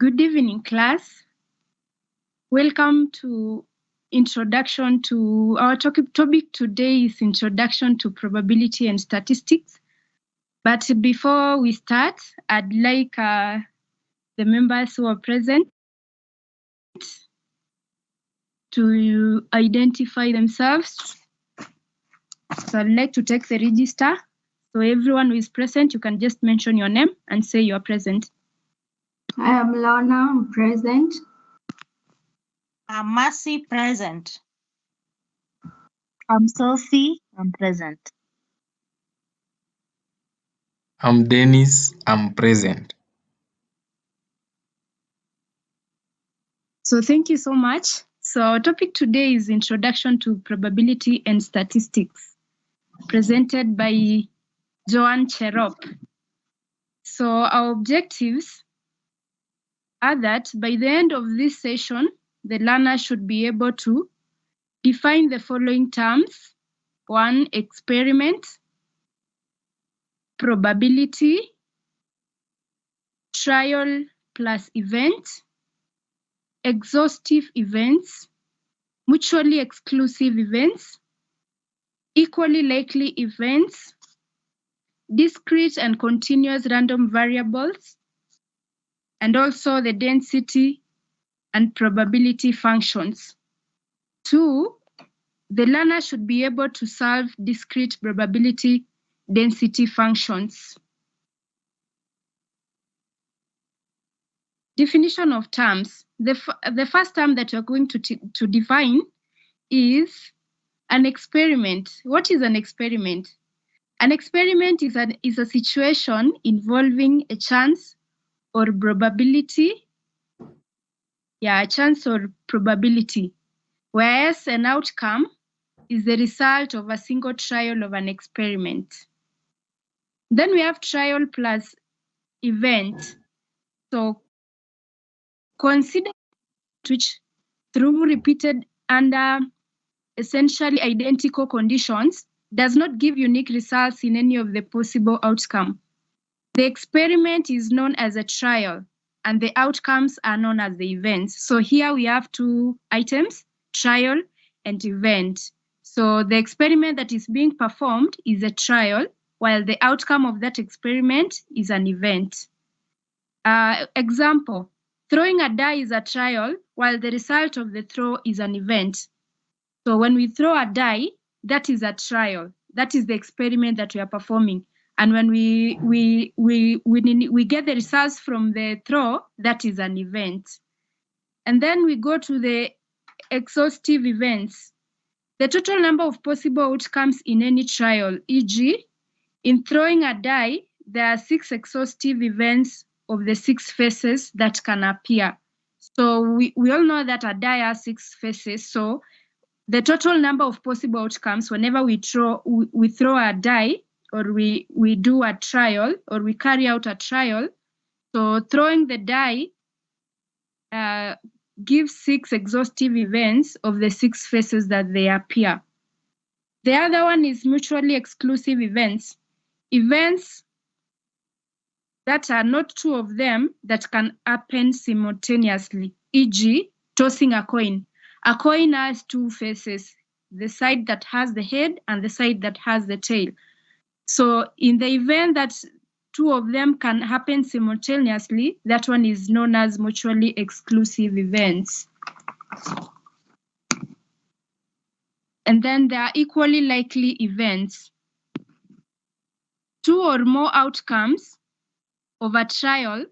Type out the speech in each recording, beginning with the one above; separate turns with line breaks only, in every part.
Good evening, class. Welcome to introduction to our topic today is introduction to probability and statistics. But before we start, I'd like the members who are present to identify themselves. So I'd like to take the register. So everyone who is present, you can just mention your name and say you are present.
I am Lorna, I'm present.
I'm Mercy, present.
I'm Sophie, I'm present.
I'm Dennis, I'm present.
So thank you so much. So our topic today is Introduction to Probability and Statistics, presented by Joan Cherop. So our objectives are that by the end of this session, the learner should be able to define the following terms. 1, experiment, probability, trial plus event, exhaustive events, mutually exclusive events, equally likely events, discrete and continuous random variables, and also the density and probability functions. 2, the learner should be able to solve discrete probability density functions. Definition of terms. The first term that we're going to define is an experiment. What is an experiment? An experiment is a situation involving a chance or probability. A chance or probability, whereas an outcome is the result of a single trial of an experiment. Then we have trial plus event. So consider which through repeated under essentially identical conditions does not give unique results in any of the possible outcome. The experiment is known as a trial and the outcomes are known as the events. So here we have two items, trial and event. So the experiment that is being performed is a trial, while the outcome of that experiment is an event. Example, throwing a die is a trial, while the result of the throw is an event. So when we throw a die, that is a trial. That is the experiment that we are performing. And when we get the results from the throw, that is an event. And then we go to the exhaustive events. The total number of possible outcomes in any trial, e.g., in throwing a die, there are 6 exhaustive events of the 6 faces that can appear. So we all know that a die has 6 faces. So the total number of possible outcomes whenever we throw a die, or we do a trial, or we carry out a trial. So throwing the die gives 6 exhaustive events of the 6 faces that they appear. The other one is mutually exclusive events. Events that are not 2 of them that can happen simultaneously, e.g., tossing a coin. A coin has 2 faces, the side that has the head and the side that has the tail. So in the event that 2 of them can happen simultaneously, that one is known as mutually exclusive events. And then there are equally likely events. 2 or more outcomes of a trial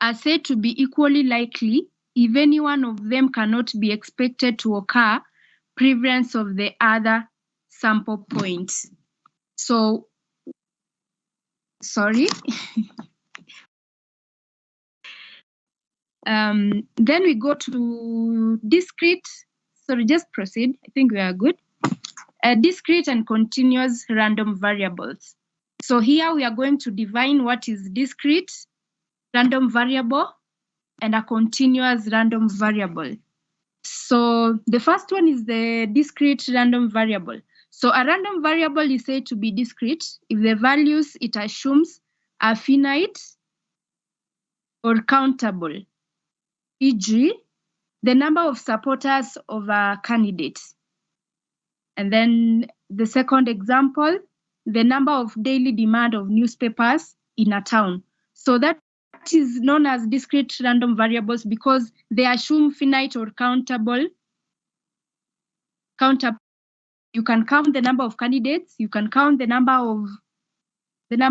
are said to be equally likely if any one of them cannot be expected to occur prevalence of the other sample points. So, sorry. Then we go to discrete. Sorry, just proceed. I think we are good. Discrete and continuous random variables. So here we are going to define what is discrete random variable and a continuous random variable. So the first one is the discrete random variable. So a random variable is said to be discrete if the values it assumes are finite or countable, e.g., the number of supporters of a candidate. And then the second example, the number of daily demand of newspapers in a town. So that is known as discrete random variables because they assume finite or countable. You can count the number of candidates, you can count the number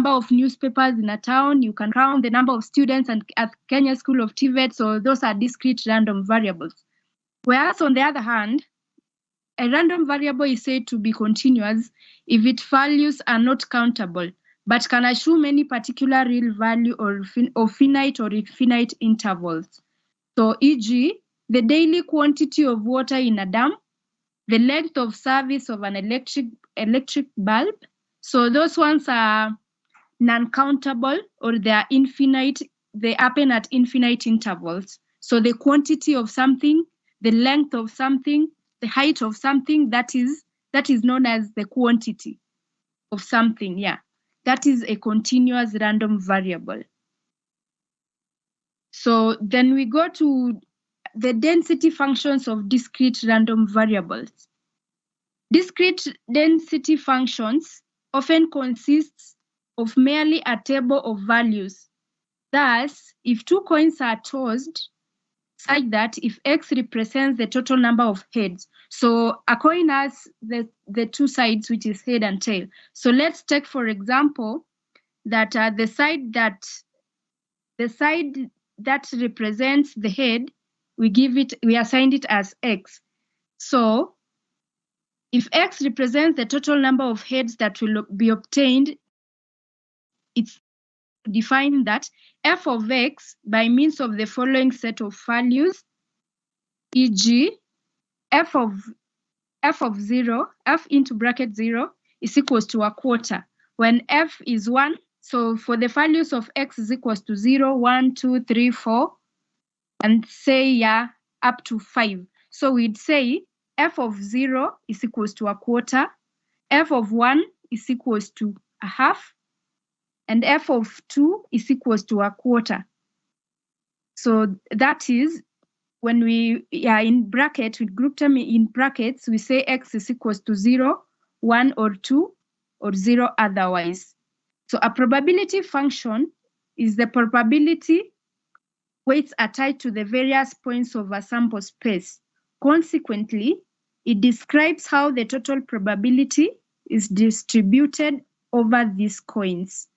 of newspapers in a town, you can count the number of students at Kenya School of TVET, so those are discrete random variables. Whereas on the other hand, a random variable is said to be continuous if its values are not countable, but can assume any particular real value or finite or infinite intervals. So, e.g., the daily quantity of water in a dam, the length of service of an electric bulb. So those ones are non-countable, or they are infinite. They happen at infinite intervals. So the quantity of something, the length of something, the height of something, that is known as the quantity of something. Yeah, that is a continuous random variable. So then we go to the density functions of discrete random variables. Discrete density functions often consist of merely a table of values. Thus, if two coins are tossed, such that if X represents the total number of heads, so a coin has the two sides, which is head and tail. So let's take, for example, that the side that represents the head, we assigned it as X. So if X represents the total number of heads that will be obtained, it's defined that f of X by means of the following set of values, e.g., f of 0, f into bracket 0 is equals to a quarter. When f is 1, so for the values of X is equals to 0, 1, 2, 3, 4, and say up to 5. So we'd say f of 0 is equals to a quarter, f of 1 is equals to a half, and f of 2 is equals to a quarter. So that is when we in bracket, we group them in brackets, we say X is equals to 0, 1, or 2, or 0 otherwise. So a probability function is the probability weights are tied to the various points of a sample space. Consequently, it describes how the total probability is distributed over these coins.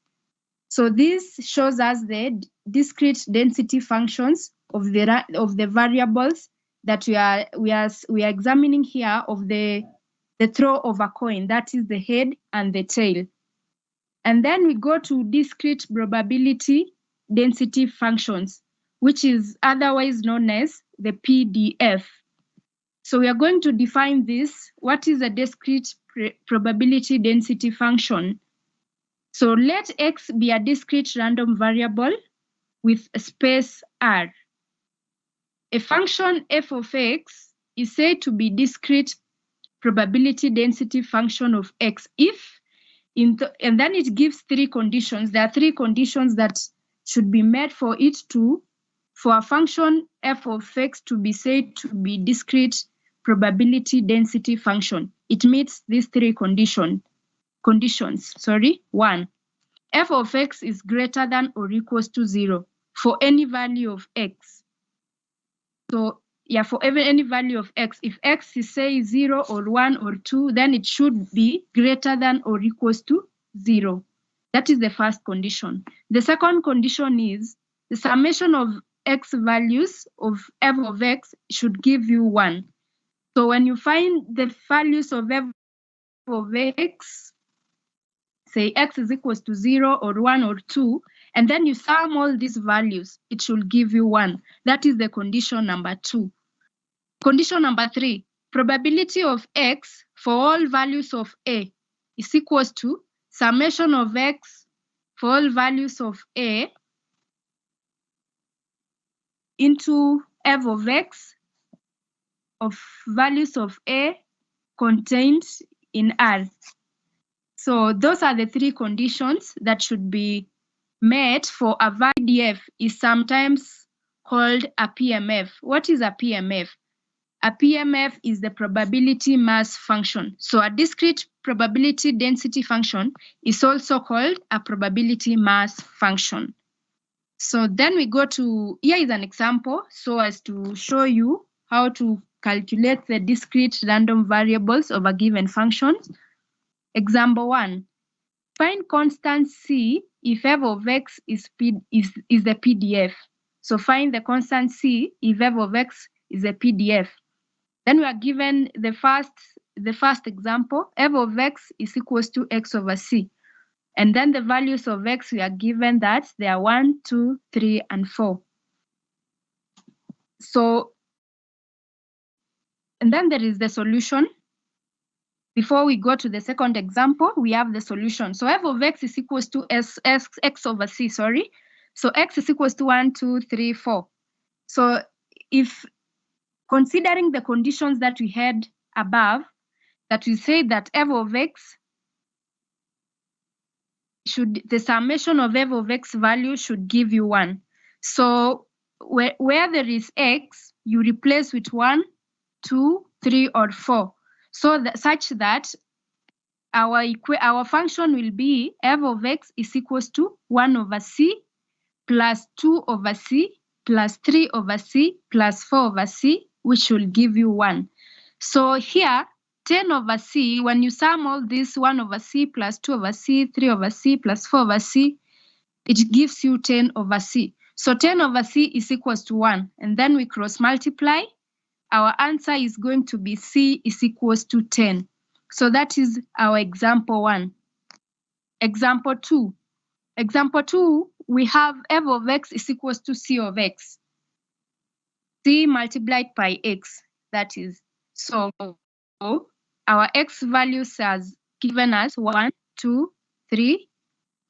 So this shows us the discrete density functions of the variables that we are examining here, of the throw of a coin, that is the head and the tail. And then we go to discrete probability density functions, which is otherwise known as the PDF. So we are going to define this. What is a discrete probability density function? So let X be a discrete random variable with a space R. A function f of X is said to be discrete probability density function of X if, and then it gives three conditions. There are three conditions that should be met for a function f of X to be said to be discrete probability density function. It meets these three conditions. 1, f of X is greater than or equals to 0 for any value of X. So for any value of X, if X is say 0 or 1 or 2, then it should be greater than or equals to 0. That is the first condition. The second condition is the summation of X values of f of X should give you 1. So when you find the values of f of X, say X is equals to 0 or 1 or 2, and then you sum all these values, it should give you 1. That is the condition number 2. Condition number 3, probability of X for all values of A is equals to summation of X for all values of A into f of X of values of A contained in R. So those are the three conditions that should be met for a PDF is sometimes called a PMF. What is a PMF? A PMF is the probability mass function. So a discrete probability density function is also called a probability mass function. So then we go to, here is an example so as to show you how to calculate the discrete random variables of a given function. Example 1, find constant C if f of x is the PDF. So find the constant C if f of x is a PDF. Then we are given the first example, f of x is equals to x over c. And then the values of x, we are given that they are 1, 2, 3, and 4. So, and then there is the solution. Before we go to the second example, we have the solution. So f of x is equals to x over c, sorry. So x is equals to 1, 2, 3, 4. So if considering the conditions that we had above, that we say that f of x the summation of f of x value should give you 1. So where there is x, you replace with 1, 2, 3, or 4. So such that our function will be f of x is equals to 1 over c plus 2 over c plus 3 over c plus 4 over c, which will give you 1. So here, 10 over c, when you sum all this 1 over c plus 2 over c, 3 over c plus 4 over c, it gives you 10 over c. So 10 over c is equals to 1. And then we cross multiply. Our answer is going to be c is equals to 10. So that is our example 1. Example 2. Example 2, we have f of x is equals to c of x. C multiplied by x, that is. So our x values has given us 1, 2, 3,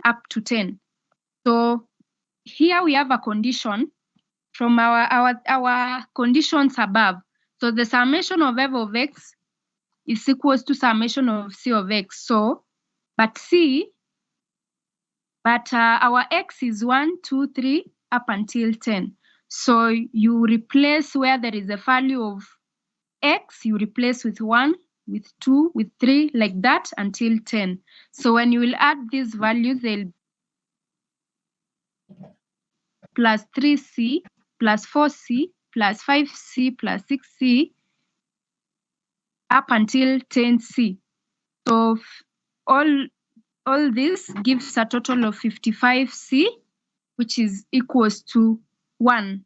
up to 10. So here we have a condition from our conditions above. So the summation of f of x is equals to summation of c of x. So, but our x is 1, 2, 3, up until 10. So you replace where there is a value of x, you replace with 1, with 2, with 3, like that until 10. So when you will add these values, they'll plus 3c, plus 4c, plus 5c, plus 6c, up until 10c. So all this gives a total of 55c, which is equals to 1.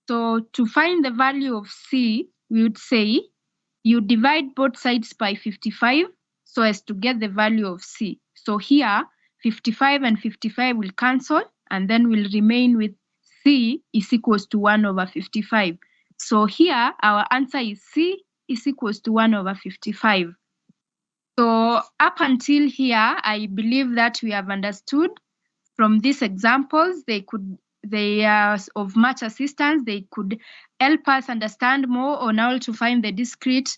So to find the value of c, we would say you divide both sides by 55 so as to get the value of c. So here, 55 and 55 will cancel, and then we'll remain with c is equals to 1 over 55. So here, our answer is c is equals to 1 over 55. So up until here, I believe that we have understood from these examples. They are of much assistance. They could help us understand more on how to find the discrete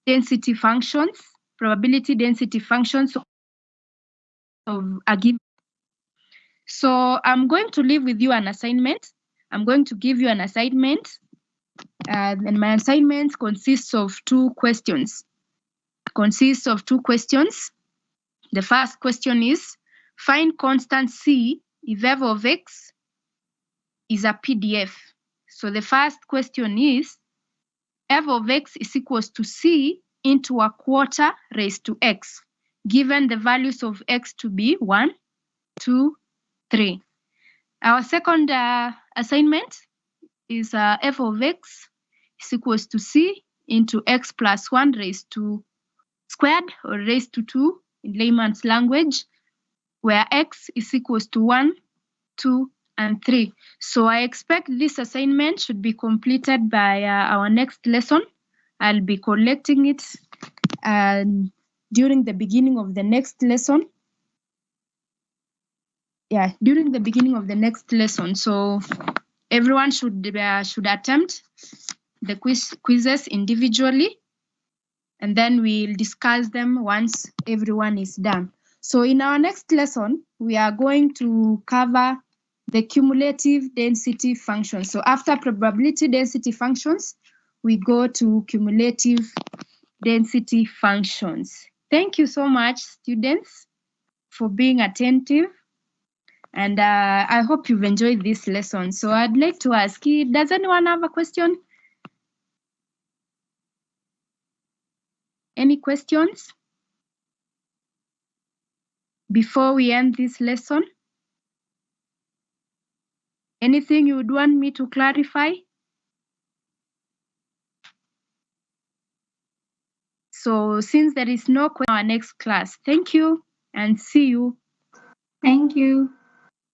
density functions, probability density functions of a given. So I'm going to leave with you an assignment. I'm going to give you an assignment, and my assignment consists of 2 questions. The first question is, find constant c if f of x is a PDF. So the first question is, f of x is equals to c into a quarter raised to x, given the values of x to be 1, 2, 3. Our second assignment is f of x is equals to c into x plus 1 raised to squared, or raised to 2 in layman's language, where x is equals to 1, 2, and 3. So I expect this assignment should be completed by our next lesson. I'll be collecting it during the beginning of the next lesson. Yeah, during the beginning of the next lesson. So everyone should attempt the quizzes individually, and then we'll discuss them once everyone is done. So in our next lesson, we are going to cover the cumulative density function. So after probability density functions, we go to cumulative density functions. Thank you so much, students, for being attentive. And I hope you've enjoyed this lesson. So I'd like to ask, does anyone have a question? Any questions before we end this lesson? Anything you would want me to clarify? So since there is no question, our next class. Thank you and see you.
Thank you.